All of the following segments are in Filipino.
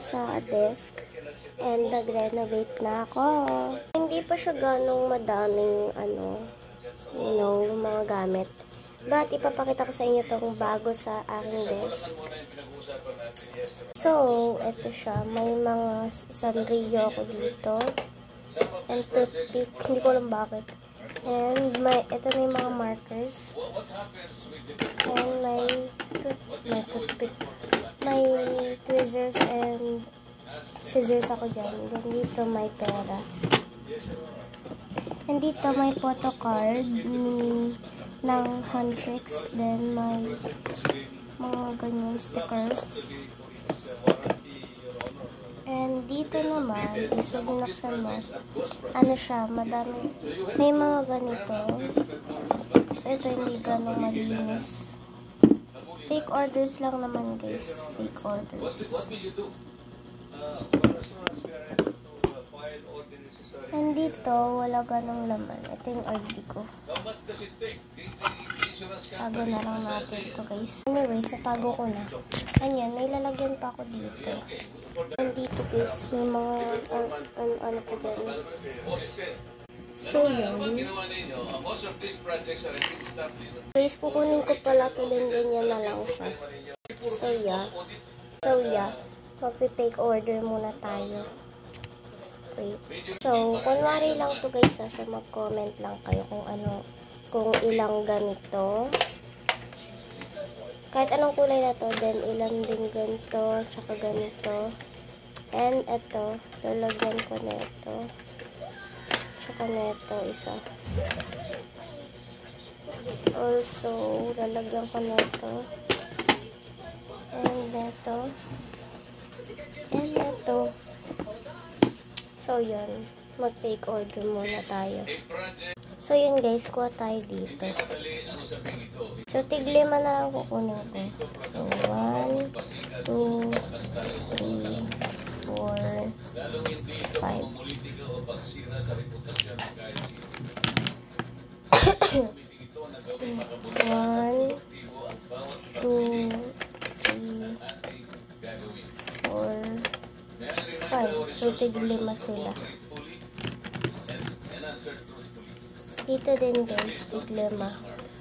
sa desk. And nag-renovate na ako. Hindi pa siya ganong madaming, mga gamit. But, ipapakita ko sa inyo itong bago sa aking desk. So, ito siya. May mga Sanrio ako dito. And toothpick. Hindi ko alam bakit. And, ito na yung mga markers. And, may toothpick. May tweezers and scissors ako dyan. Then dito may pera. And dito may photocard ng Huntrix. Then may mga ganyan stickers. And dito naman is pag binuksan mo, ano siya, madami. May mga ganito. So ito hindi ganong malinis. Fake orders lang naman guys. Fake orders. And dito, wala ganong laman. Ito yung ID ko. Tago na lang natin ito guys. Anyway, tago ko na. Ayan, may lalagyan pa ako dito. And dito guys, may mga ano pa dyan. So yun. Guys, kukunin ko pala ito din ganyan na lang siya. So yeah. Magpi-take order muna tayo. Wait. So, kunwari lang to guys, so mag-comment lang kayo kung ilang ganito. Kahit anong kulay na to, then ilang din ganito, tsaka ganito. And ito, lalagyan ko na ito. Tsaka na ito, isa. Also, lalagyan ko na ito. And ito. And ito. So, yun. Mag-take order muna tayo. So, yun guys. Kuha tayo dito. So, tig-5 na lang kukunin ko. So, 1, 2, 3, 4, 5. 1, 2, 3, 4, 5. So, tig-5 sila. Dito din guys, tig-5.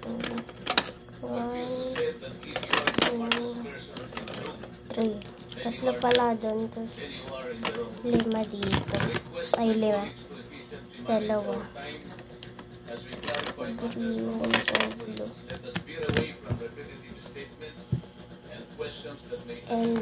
So, 1, 2, 3. Tatlo pala doon. Tapos, 5 dito. Ay, 5. 2. Green or blue. And